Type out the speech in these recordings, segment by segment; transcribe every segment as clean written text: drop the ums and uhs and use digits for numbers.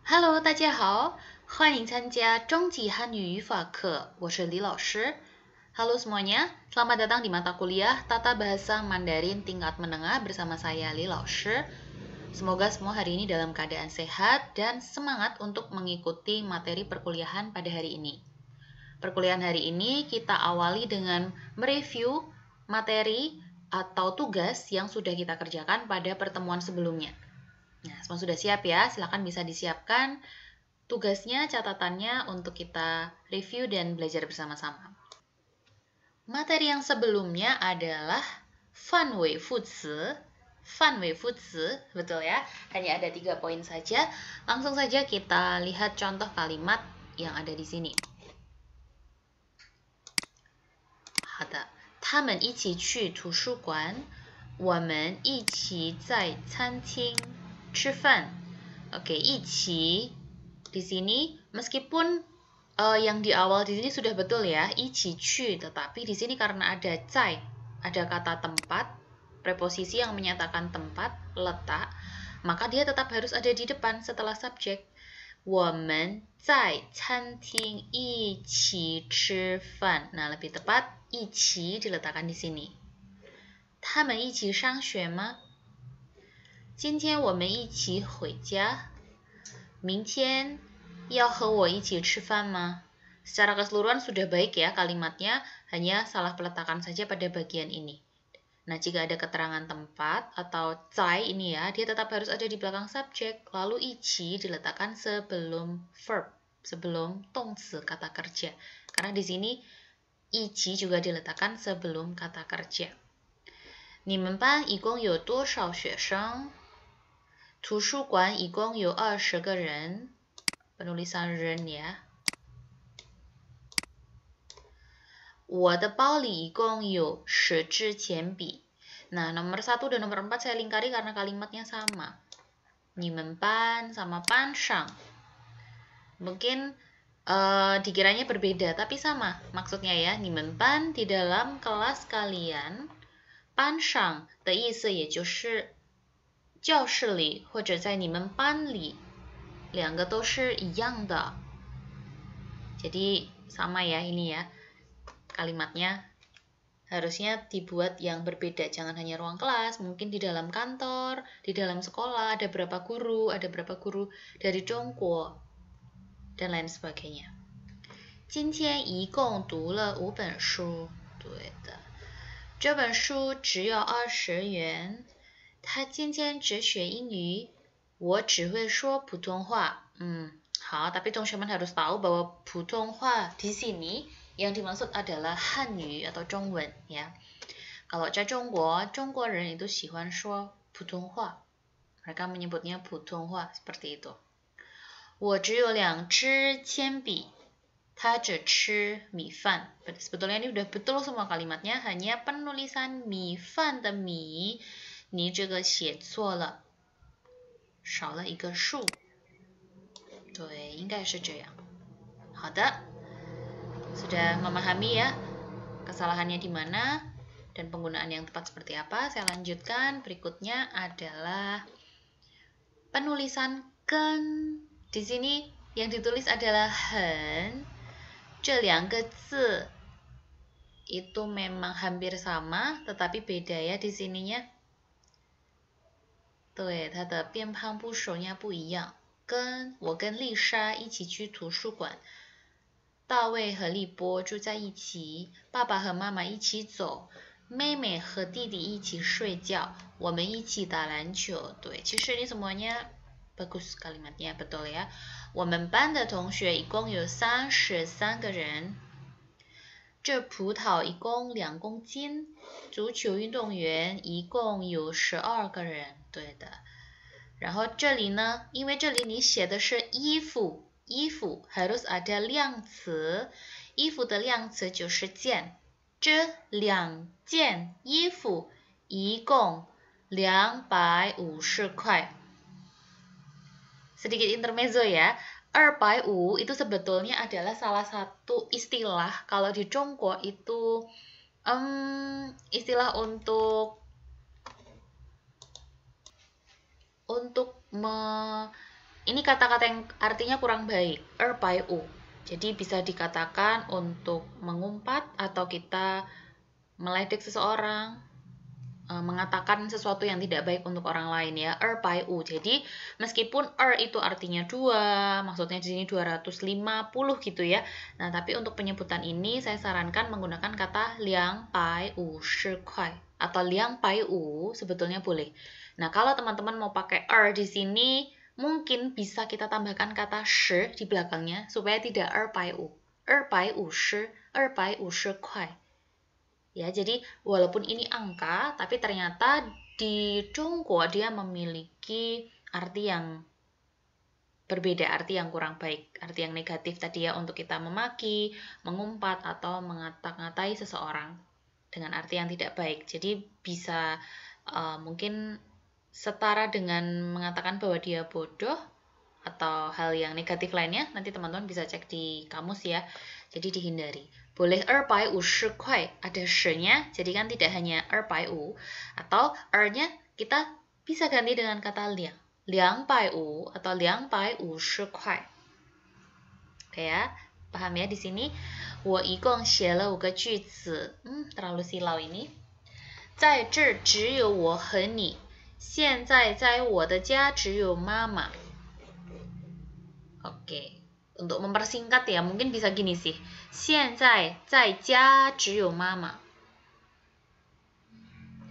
Hello，大家好，欢迎参加终极汉语语法课，我是李老师。Halo semuanya, selamat datang di mata kuliah Tata Bahasa Mandarin tingkat menengah bersama saya Li Laoshi. Semoga semua hari ini dalam keadaan sehat dan semangat untuk mengikuti materi perkuliahan pada hari ini. Perkuliahan hari ini kita awali dengan mereview materi atau tugas yang sudah kita kerjakan pada pertemuan sebelumnya. Nah, semua sudah siap ya? Silakan bisa disiapkan tugasnya, catatannya untuk kita review dan belajar bersama-sama. Materi yang sebelumnya adalah Fanwei Fuzi. Fanwei Fuzi, betul ya? Hanya ada 3 poin saja. Langsung saja kita lihat contoh kalimat yang ada di sini. 好的，他们一起去图书馆，我们一起在餐厅吃饭. Oke, 一起di sini meskipun yang di awal di sini sudah betul ya, 一起去, tetapi di sini karena ada 在, ada kata tempat, preposisi yang menyatakan tempat, letak, maka dia tetap harus ada di depan setelah subjek. 我们在餐厅一起吃饭. Nah, lebih tepat 一起 diletakkan di sini. 他们一起上学吗？今天我们一起回家。明天要和我一起吃饭吗？ Secara keseluruhan sudah baik ya kalimatnya, hanya salah peletakan saja pada bagian ini. Nah, jika ada keterangan tempat atau zai ini ya, dia tetap harus ada di belakang subjek, lalu ichi diletakkan sebelum verb, sebelum tongzi, kata kerja. Karena di sini ichi juga diletakkan sebelum kata kerja. 你们班一共有多少学生？图书馆一共有20个人. Penulisan ren ya. 我的包里一共有10支铅笔. Nah, nomor 1 dan nomor 4 saya lingkari karena kalimatnya sama. 你们班 sama 班上. Mungkin dikiranya berbeda, tapi sama maksudnya ya. 你们班 di dalam kelas kalian. 班上的意思也就是教室里或者在你们班里，两个都是一样的. Jadi sama ya ini ya. Kalimatnya harusnya dibuat yang berbeda, jangan hanya ruang kelas, mungkin di dalam kantor, di dalam sekolah, ada berapa guru dari Zhongguo, dan lain sebagainya. 今天一共读了5本书，对的，这本书只要20元。他今天只学英语，我只会说普通话。好, tapi teman-teman harus tahu bahwa 普通话 di sini yang dimaksud adalah Hanyu atau Zhongwen ya. Kalau在中国, 中国人 itu 喜欢说普通话. Mereka menyebutnya 普通话 seperti itu. 我只有2支铅笔, 他只吃米饭. Sebetulnya ini udah betul semua kalimatnya, hanya penulisan 米饭的米你这个写错了，少了一个数。对，应该是这样。好的， sudah memahami ya kesalahannya di mana dan penggunaan yang tepat seperti apa. Saya lanjutkan. Berikutnya adalah penulisan ken. Di sini yang ditulis adalah hen. 这2个字 itu memang hampir sama, tetapi beda ya di sininya. 对，它的变胖部首音不一样。我跟丽莎一起去图书馆，大卫和丽波住在一起，爸爸和妈妈一起走，妹妹和弟弟一起睡觉，我们一起打篮球。对，其实ini semuanya bagus kalimatnya, betul ya. 我们班的同学一共有33个人。这葡萄一共2公斤，足球运动员一共有12个人，对的。然后这里呢，因为这里你写的是衣服，衣服 harus ada 量词，衣服的量词就是件。这2件衣服一共250块。Sedikit intermezzo ya. 250 itu sebetulnya adalah salah satu istilah kalau di Zhongguo itu istilah untuk Ini kata-kata yang artinya kurang baik, bai u. Jadi bisa dikatakan untuk mengumpat atau kita meledek seseorang, mengatakan sesuatu yang tidak baik untuk orang lain ya, bai u. Jadi meskipun itu artinya 2, maksudnya di sini 250 gitu ya. Nah, tapi untuk penyebutan ini saya sarankan menggunakan kata liang bai u shi kuai atau liang bai u sebetulnya boleh. Nah, kalau teman-teman mau pakai di sini mungkin bisa kita tambahkan kata shi di belakangnya supaya tidak bai u. Bai u shi kuai. Ya, jadi walaupun ini angka, tapi ternyata di Zhongguo dia memiliki arti yang berbeda, arti yang kurang baik, arti yang negatif tadi ya, untuk kita memaki, mengumpat, atau mengata-ngatai seseorang dengan arti yang tidak baik. Jadi bisa mungkin setara dengan mengatakan bahwa dia bodoh atau hal yang negatif lainnya. Nanti teman-teman bisa cek di kamus ya. Jadi dihindari. Boleh 250块 ada sh-nya, jadi kan tidak hanya 250, atau r-nya kita bisa ganti dengan kata liang, 250atau 250块. Oke ya, paham ya di sini? 我一共写了5个句子，terlalu silau ini. 在这只有我和你，现在在我的家只有妈妈。 Oke. Untuk mempersingkat ya, mungkin bisa gini sih. 现在在家只有妈妈。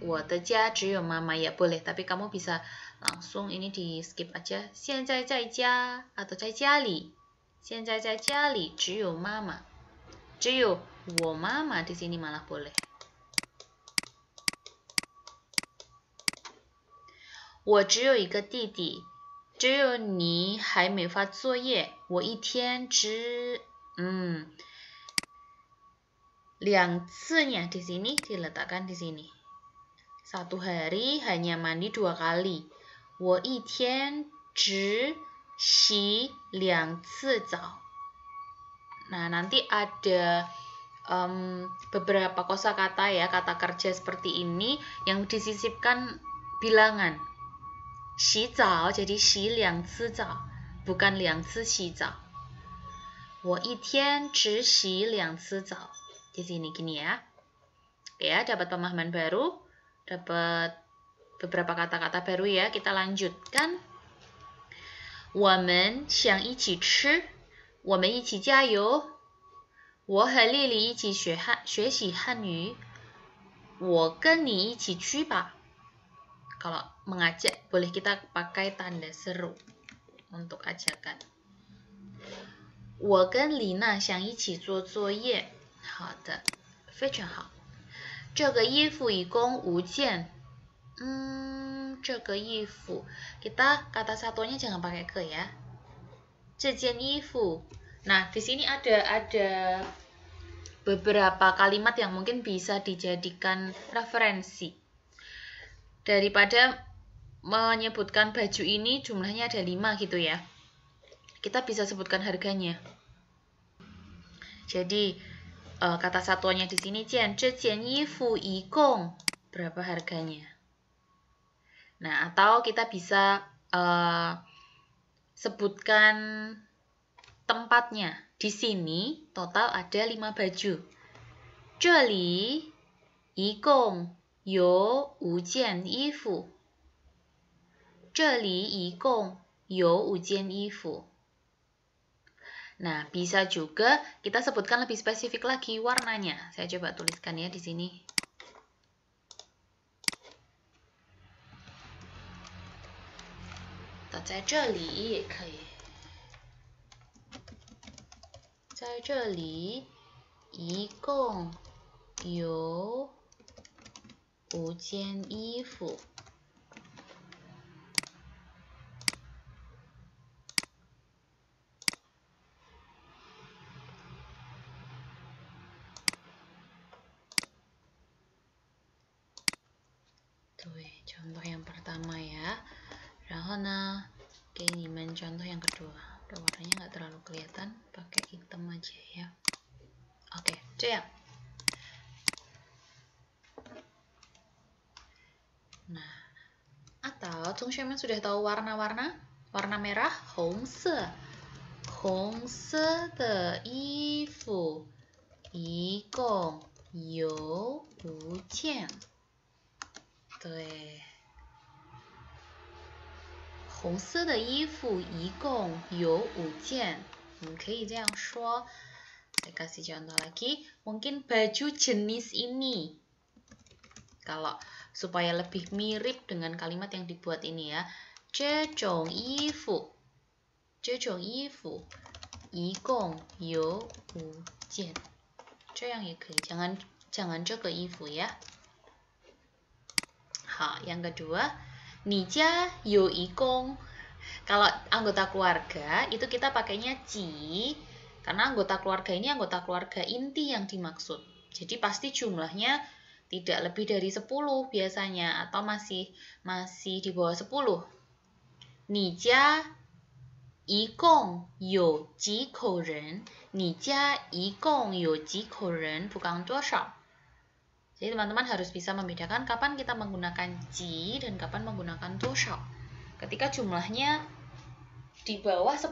我的家只有妈妈 ya boleh, tapi kamu bisa langsung ini di skip aja. 现在在家 atau 在家里。现在在家里只有妈妈。只有我妈妈 di sini malah boleh. 我只有一个弟弟。只有你还没发作业，我一天只2 次-nya di sini diletakkan di sini. 1 hari hanya mandi 2 kali. 我一天只洗2次澡. Nah, nanti ada beberapa kosakata ya, kata kerja seperti ini yang disisipkan bilangan. 洗澡 jadi 洗2次澡 bukan 2次洗澡。我一天只洗2次澡 di sini gini ya. Oke ya, dapat pemahaman baru, dapat beberapa kata-kata baru ya. Kita lanjutkan. 我们想一起吃，我们一起加油。我和丽丽一起学习汉语，我跟你一起去吧。 Kalau mengajak, boleh kita pakai tanda seru untuk ajakan. 我跟李娜想一起做作业。好的，非常好。这个衣服一共5件。这个衣服 kita kata satunya jangan pakai ke ya. 这件衣服. Nah, di sini ada beberapa kalimat yang mungkin bisa dijadikan referensi. Daripada menyebutkan baju ini jumlahnya ada 5 gitu ya, kita bisa sebutkan harganya. Jadi kata satuannya di sini 件衣服一共 berapa harganya. Nah, atau kita bisa sebutkan tempatnya. Di sini total ada 5 baju. 这里一共有5件衣服。这里一共有5件衣服。Nah, bisa juga kita sebutkan lebih spesifik lagi warnanya. Saya coba tuliskan ya di sini. Atau 在这里也可以。在这里一共有5件衣服。对， contoh yang pertama ya. 然后呢，给你们 contoh yang kedua. Warnanya nggak terlalu kelihatan, pakai hitam aja ya. Oke, 这样。Nah, atau 同学们 sudah tahu warna-warna? warna merah, 红色，红色的衣服一共有5件。对，红色的衣服一共有5件。可以这样说。Saya kasih contoh lagi. Mungkin baju jenis ini. Kalau supaya lebih mirip dengan kalimat yang dibuat ini ya. 这种衣服一共有5件。这样也可以，jangan 这个衣服ya。好，yang kedua, 你家有一共。Kalau anggota keluarga itu kita pakainya ji, karena anggota keluarga ini anggota keluarga inti yang dimaksud. Jadi pasti jumlahnya tidak lebih dari 10 biasanya, atau masih di bawah 10. 你家一共有几口人？你家一共有几口人？ bukan 多少。 Jadi teman-teman harus bisa membedakan kapan kita menggunakan ji dan kapan menggunakan 多少。 Ketika jumlahnya di bawah 10,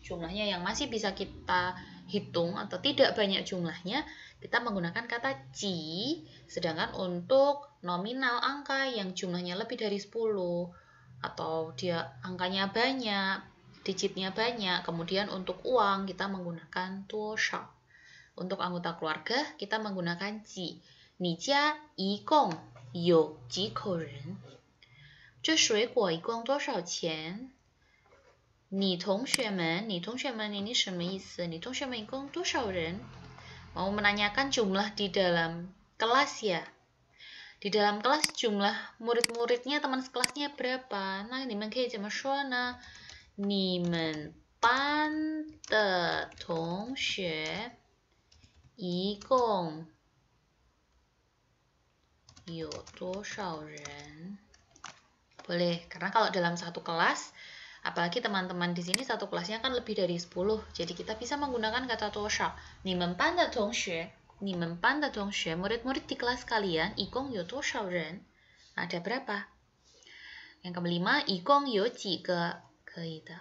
jumlahnya yang masih bisa kita hitung atau tidak banyak jumlahnya, kita menggunakan kata ji. Sedangkan untuk nominal angka yang jumlahnya lebih dari 10 atau dia angkanya banyak, digitnya banyak, kemudian untuk uang kita menggunakan 多少。 Untuk anggota keluarga kita menggunakan ji. 你家一共有几口人？这水果一共多少钱？你同学们 ini 什么意思？你同学们一共多少人？ Mau menanyakan jumlah di dalam kelas ya. Di dalam kelas jumlah murid-muridnya, teman sekelasnya berapa? Nah, 你们可以怎么说呢？你们班的同学一共有多少人？ Boleh, karena kalau dalam satu kelas, apalagi teman-teman di sini satu kelasnya kan lebih dari 10, jadi kita bisa menggunakan kata 多少。 你们班的同学 murid-murid di kelas kalian 一共有多少人？ Ada berapa? Yang kelima, 一共有几个？ 可以的。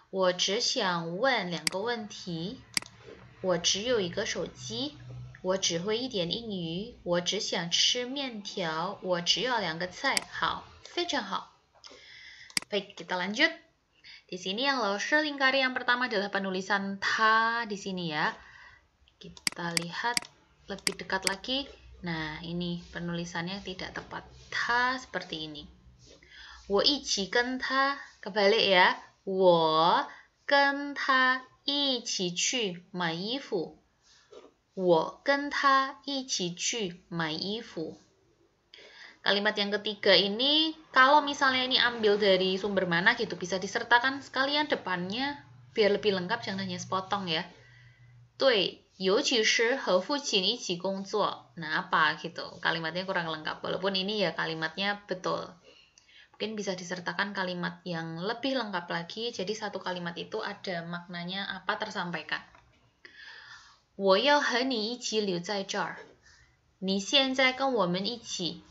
我只想问2个问题。我只有一个手机。我只会一点英语。我只想吃面条。我只要2个菜。好，非常好。Baik, kita lanjut. Di sini yang Laoshi lingkari yang pertama adalah penulisan ta di sini ya. Kita lihat lebih dekat lagi. Nah, ini penulisannya tidak tepat. Ta seperti ini. 我一起跟他 kebalik ya. 我跟他一起去买衣服。我跟他一起去买衣服。 Kalimat yang ketiga ini, kalau misalnya ini ambil dari sumber mana gitu, bisa disertakan sekalian depannya, biar lebih lengkap, jangan hanya sepotong ya. 对，尤其是和父亲一起工作。 Nah, apa gitu, kalimatnya kurang lengkap, walaupun ini ya kalimatnya betul. Mungkin bisa disertakan kalimat yang lebih lengkap lagi, jadi satu kalimat itu ada maknanya apa tersampaikan. 我要和你一起留在这儿。你现在跟我们一起。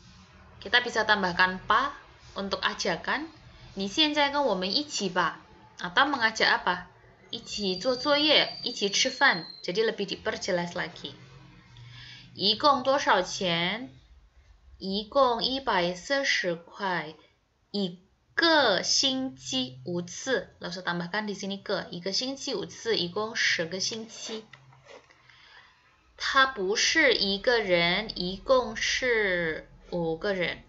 Kita bisa tambahkan pa untuk ajakan. 你现在跟我们一起吧。 Atau mengajak apa? 一起做作业，一起吃饭。 Jadi lebih diperjelas lagi. 一共多少钱？一共140块。一个星期5次。 Lalu saya tambahkan di sini ke. 一个星期5次，一共10个星期。 他不是一个人，一共是5个人。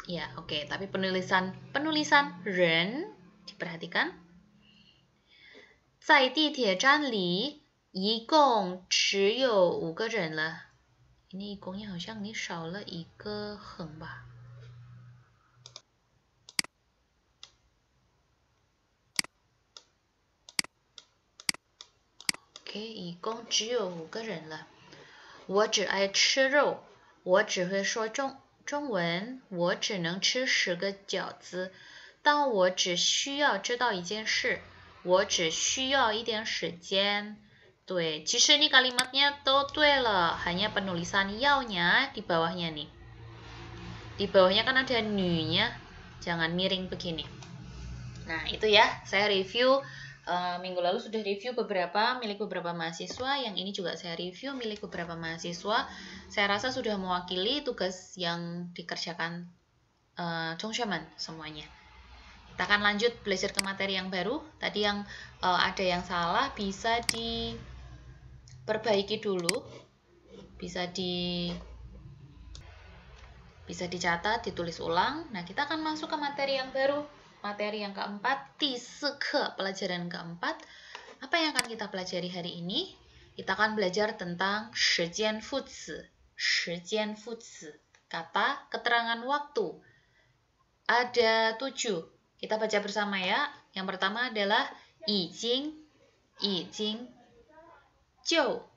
Ya, oke. Tapi penulisan ren diperhatikan. 在地铁站里一共只有5个人了。 Ini 一共nya好像你少了一个横吧。 Oke, 一共只有5个人了。 我只爱吃肉。 我只会说中文。 我只能吃10个饺子。 但我只需要知道一件事。 我只需要一点时间。 对，其实ini kalimatnya都对了， hanya penulisan yao-nya di bawahnya nih. Di bawahnya kan ada nu-nya, jangan miring begini. Nah, itu ya, saya review minggu lalu sudah review beberapa milik beberapa mahasiswa, yang ini juga saya review milik beberapa mahasiswa. Saya rasa sudah mewakili tugas yang dikerjakan Chongxuemen semuanya. Kita akan lanjut belajar ke materi yang baru. Tadi yang ada yang salah bisa diperbaiki dulu, bisa dicatat, ditulis ulang. Nah, kita akan masuk ke materi yang baru. Materi yang keempat, pelajaran keempat. Apa yang akan kita pelajari hari ini? Kita akan belajar tentang 时间副词. 时间副词, kata keterangan waktu. Ada 7. Kita baca bersama ya. Yang pertama adalah 已经 就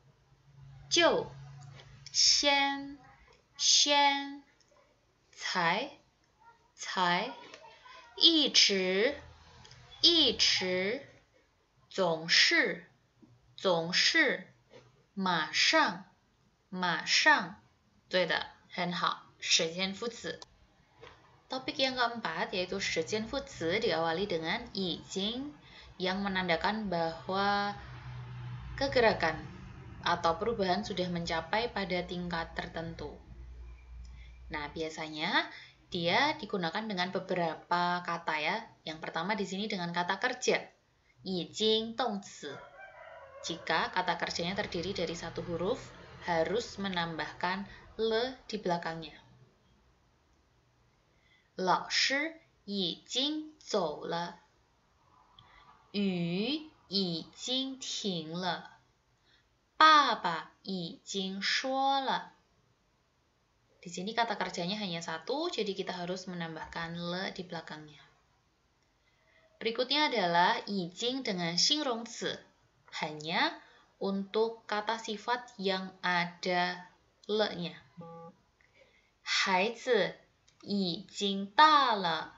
先 才 一直 总是 马上 对的，很好，时间副词。 Topik yang keempat yaitu 时间副词 diawali dengan 已经 yang menandakan bahwa kegerakan atau perubahan sudah mencapai pada tingkat tertentu. Nah, biasanya dia digunakan dengan beberapa kata ya. Yang pertama di sini dengan kata kerja, 已经动词. Jika kata kerjanya terdiri dari satu huruf, harus menambahkan le di belakangnya. 老师已经走了，雨已经停了，爸爸已经说了. Di sini kata kerjanya hanya satu, jadi kita harus menambahkan le di belakangnya. Berikutnya adalah 已经 dengan 形容词, hanya untuk kata sifat yang ada le-nya. 孩子已经大了，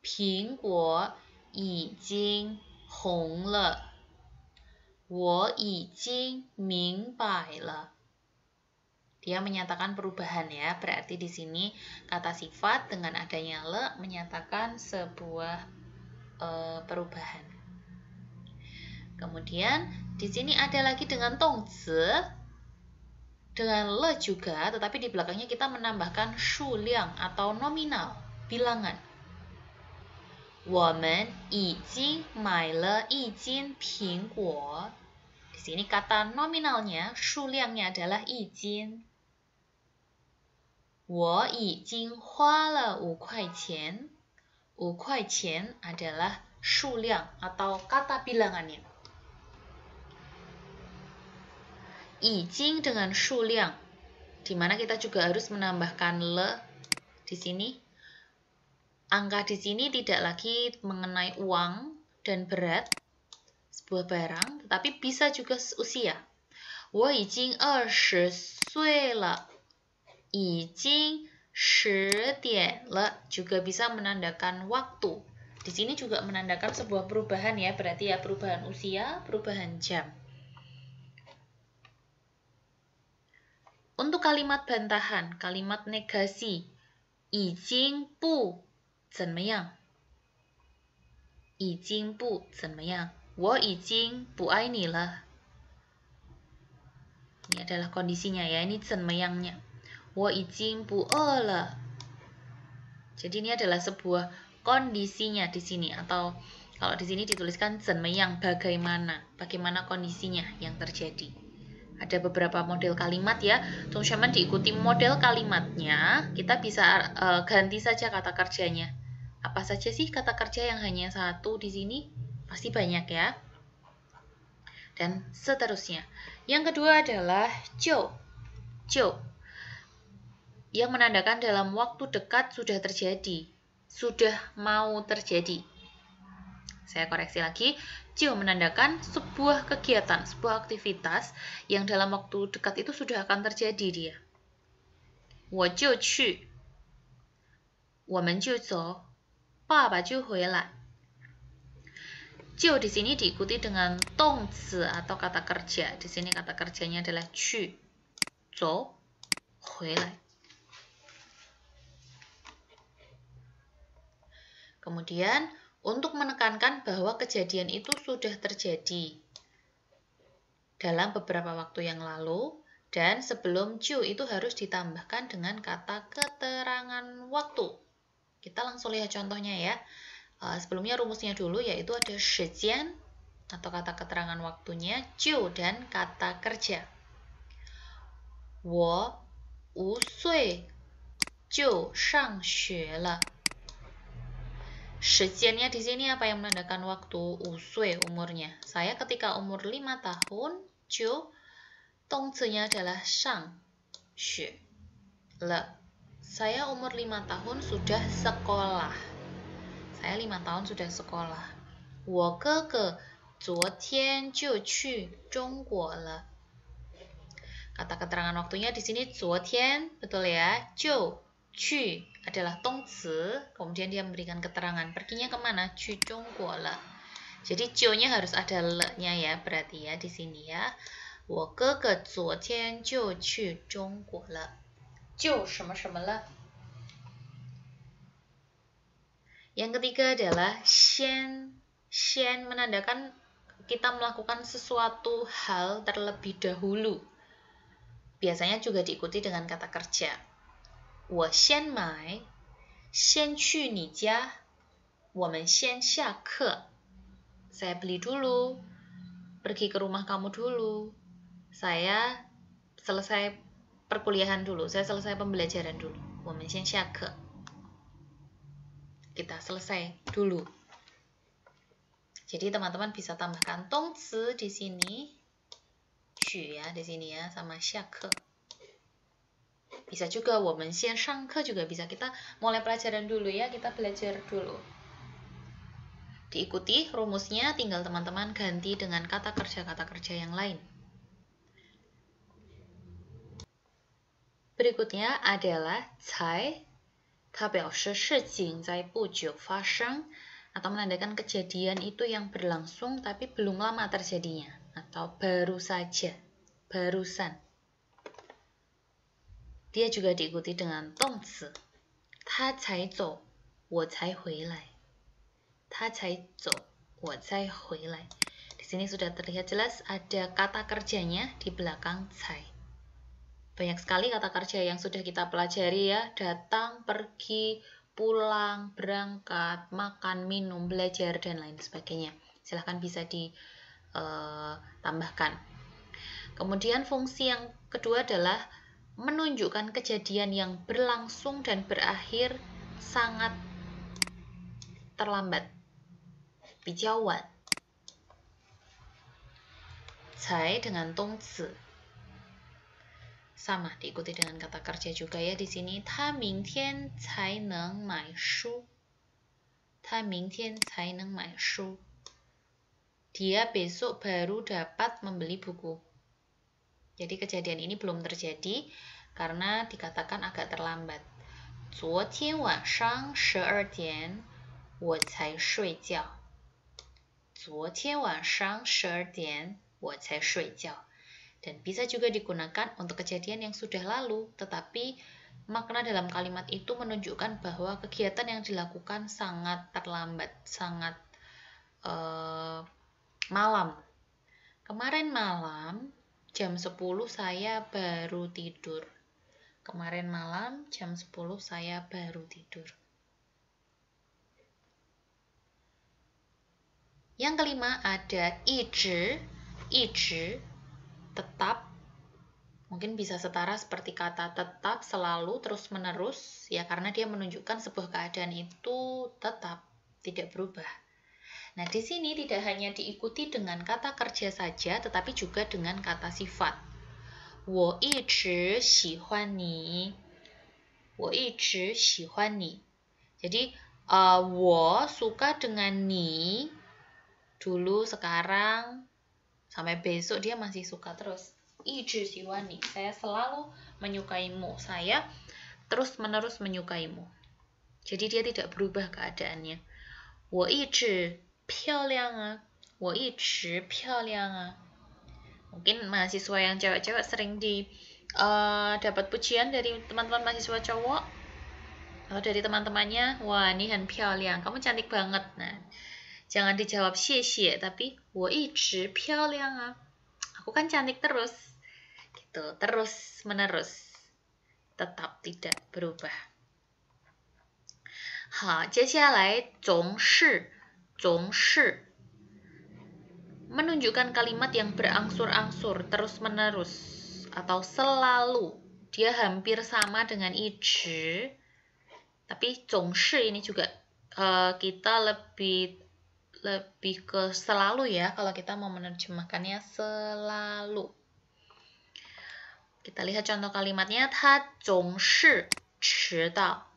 苹果已经红了，我已经明白了. Dia menyatakan perubahan ya, berarti di sini kata sifat dengan adanya le menyatakan sebuah perubahan. Kemudian di sini ada lagi dengan tongzi, dengan le juga, tetapi di belakangnya kita menambahkan shuliang atau nominal, bilangan. 我们已经买了一斤苹果. Di sini kata nominalnya, shuliangnya adalah 一斤. 我已经花了5块钱. 5块钱 adalah shuliang atau kata bilangannya. 已经 dengan shuliang, di mana kita juga harus menambahkan le di sini. Angka di sini tidak lagi mengenai uang dan berat sebuah barang, tetapi bisa juga usia. 我已经20岁了. 已经10点了 juga bisa menandakan waktu. Di sini juga menandakan sebuah perubahan ya, berarti ya perubahan usia, perubahan jam. Untuk kalimat bantahan, kalimat negasi, 已经不怎么样. 已经不怎么样. 我已经不爱你了. Ini adalah kondisinya ya, ini 怎么样-nya. 我已经不饿了. Jadi ini adalah sebuah kondisinya di sini, atau kalau di sini dituliskan 怎么样, bagaimana kondisinya yang terjadi. Ada beberapa model kalimat ya. Chongxuemen diikuti model kalimatnya, kita bisa ganti saja kata kerjanya. Apa saja sih kata kerja yang hanya satu di sini? Pasti banyak ya. Dan seterusnya. Yang kedua adalah 就 yang menandakan dalam waktu dekat sudah terjadi, sudah mau terjadi. Saya koreksi lagi, 就 menandakan sebuah kegiatan, sebuah aktivitas yang dalam waktu dekat itu sudah akan terjadi dia. 我就去, 我们就走, 爸爸就回来. 就 di sini diikuti dengan tongzi atau kata kerja. Di sini kata kerjanya adalah 去, 走, 回来. Kemudian untuk menekankan bahwa kejadian itu sudah terjadi dalam beberapa waktu yang lalu, dan sebelum ju itu harus ditambahkan dengan kata keterangan waktu. Kita langsung lihat contohnya ya. Sebelumnya rumusnya dulu, yaitu ada shijian atau kata keterangan waktunya, ju dan kata kerja. 我5岁就上学了. Shijiannya di sini apa yang menandakan waktu? 5岁umurnya. Saya ketika umur 5 tahun, ju dongzinya adalah shang xue le. Saya umur 5 tahun sudah sekolah. Saya 5 tahun sudah sekolah. 我哥哥昨天就去中国了. Kata keterangan waktunya di sini 昨天, betul ya? 就 去adalah dongzi, kemudian dia memberikan keterangan perginya kemana? 去中国了. Jadi 就-nya harus ada le-nya ya, berarti ya di sini ya. 我哥哥昨天就去中国了. 就什么什么了. Yang ketiga adalah xian. Xian menandakan kita melakukan sesuatu hal terlebih dahulu. Biasanya juga diikuti dengan kata kerja. 我先买, 先去你家, 我们先下课. Saya beli dulu, pergi ke rumah kamu dulu. Saya selesai perkuliahan dulu, saya selesai pembelajaran dulu. 我们先下课. Kita selesai dulu. Jadi teman-teman bisa tambahkan dongzi di sini, 去 ya di sini ya, sama 下课. Bisa juga 我们先上课 juga bisa, kita mulai pelajaran dulu ya, kita belajar dulu. Diikuti rumusnya, tinggal teman-teman ganti dengan kata kerja yang lain. Berikutnya adalah 才, 它表示事情在不久发生, atau menandakan kejadian itu yang berlangsung tapi belum lama terjadinya, atau baru saja, barusan. Dia juga diikuti dengan dongzi. 他才走, 我才回来. 他才走, 我才回来. Di sini sudah terlihat jelas ada kata kerjanya di belakang 才. Banyak sekali kata kerja yang sudah kita pelajari ya, datang, pergi, pulang, berangkat, makan, minum, belajar, dan lain sebagainya. Silahkan bisa ditambahkan. Kemudian fungsi yang kedua adalah menunjukkan kejadian yang berlangsung dan berakhir sangat terlambat. 比较晚. 才 dengan dongzi. Sama, diikuti dengan kata kerja juga ya di sini. 他明天才能买书. 他明天才能买书. Dia besok baru dapat membeli buku. Jadi kejadian ini belum terjadi karena dikatakan agak terlambat. 昨天晚上12点我才睡觉. 昨天晚上12点我才睡觉. Dan bisa juga digunakan untuk kejadian yang sudah lalu, tetapi makna dalam kalimat itu menunjukkan bahwa kegiatan yang dilakukan sangat terlambat, sangat malam. Kemarin malam jam 10 saya baru tidur. Kemarin malam jam 10 saya baru tidur. Yang kelima ada 一直, 一直, tetap, mungkin bisa setara seperti kata tetap, selalu, terus menerus, ya karena dia menunjukkan sebuah keadaan itu tetap, tidak berubah. Nah, di sini tidak hanya diikuti dengan kata kerja saja, tetapi juga dengan kata sifat. 我一直喜欢你. 我一直喜欢你. Jadi, 我 suka dengan ni, dulu, sekarang, sampai besok dia masih suka terus. 一直喜欢你. Saya selalu menyukaimu. Saya terus-menerus menyukaimu. Jadi dia tidak berubah keadaannya. 我一直漂亮啊. 我一直漂亮啊. Mungkin mahasiswa yang cewek-cewek sering dapat pujian dari teman-teman mahasiswa cowok. Kalau dari teman-temannya, wah ini很漂亮, kamu cantik banget. Nah, jangan dijawab 谢谢, tapi 我一直漂亮啊. Aku kan cantik terus. Gitu, terus menerus. Tetap tidak berubah. 好，接下来总是 menunjukkan kalimat yang berangsur-angsur, terus-menerus atau selalu. Dia hampir sama dengan 一直. Tapi 总是 ini juga kita lebih ke selalu ya kalau kita mau menerjemahkannya selalu. Kita lihat contoh kalimatnya. 他总是迟到.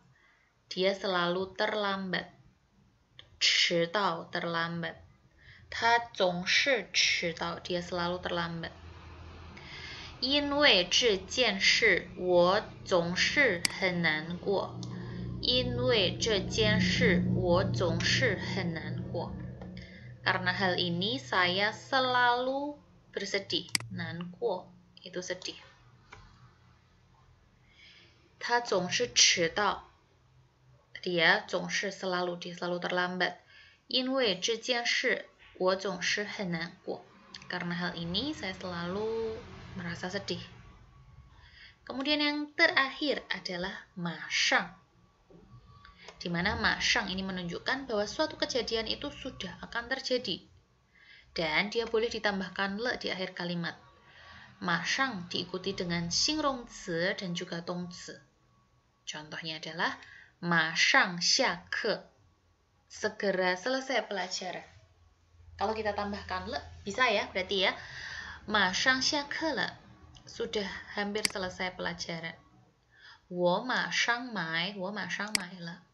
Dia selalu terlambat. 迟到 terlambat. 他总是迟到. Dia selalu terlambat. 因为这件事我总是很难过. 因为这件事我总是很难过. Karena hal ini saya selalu bersedih. 难过 itu sedih. 他总是迟到. Dia 总是 selalu, dia selalu terlambat. 因为这件事我总是很难过. Karena hal ini saya selalu merasa sedih. Kemudian yang terakhir adalah 马上. Di mana 马上 ini menunjukkan bahwa suatu kejadian itu sudah akan terjadi. Dan dia boleh ditambahkan le di akhir kalimat. 马上 diikuti dengan 形容词 dan juga 动词. Contohnya adalah 马上下课. Segera selesai pelajaran. Kalau kita tambahkan le, bisa ya, berarti ya. 马上下课了. Sudah hampir selesai pelajaran. 我马上买了.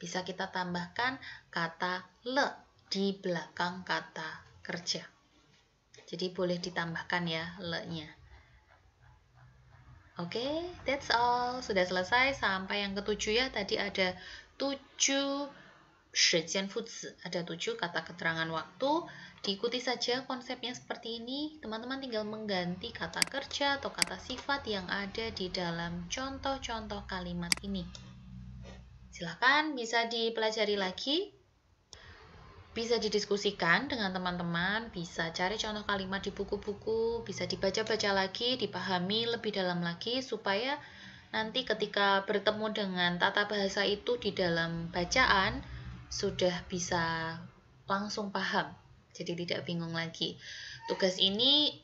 Bisa kita tambahkan kata le di belakang kata kerja. Jadi boleh ditambahkan ya le-nya. Oke, that's all. Sudah selesai sampai yang ketujuh ya. Tadi ada 7 时间副词, ada 7 kata keterangan waktu. Diikuti saja konsepnya seperti ini. Teman-teman tinggal mengganti kata kerja atau kata sifat yang ada di dalam contoh-contoh kalimat ini. Silakan bisa dipelajari lagi, bisa didiskusikan dengan teman-teman, bisa cari contoh kalimat di buku-buku, bisa dibaca-baca lagi, dipahami lebih dalam lagi, supaya nanti ketika bertemu dengan tata bahasa itu di dalam bacaan, sudah bisa langsung paham, jadi tidak bingung lagi. Tugas ini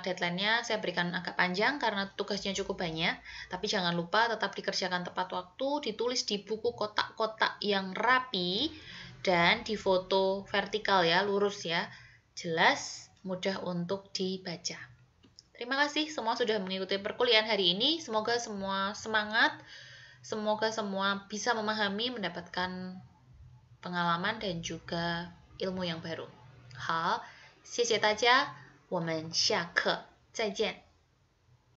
deadline-nya saya berikan agak panjang karena tugasnya cukup banyak, tapi jangan lupa tetap dikerjakan tepat waktu, ditulis di buku kotak-kotak yang rapi, dan difoto vertikal ya, lurus ya, jelas, mudah untuk dibaca. Terima kasih semua sudah mengikuti perkuliahan hari ini, semoga semua semangat, semoga semua bisa memahami, mendapatkan pengalaman dan juga ilmu yang baru. 好，谢谢大家，我们下课再见。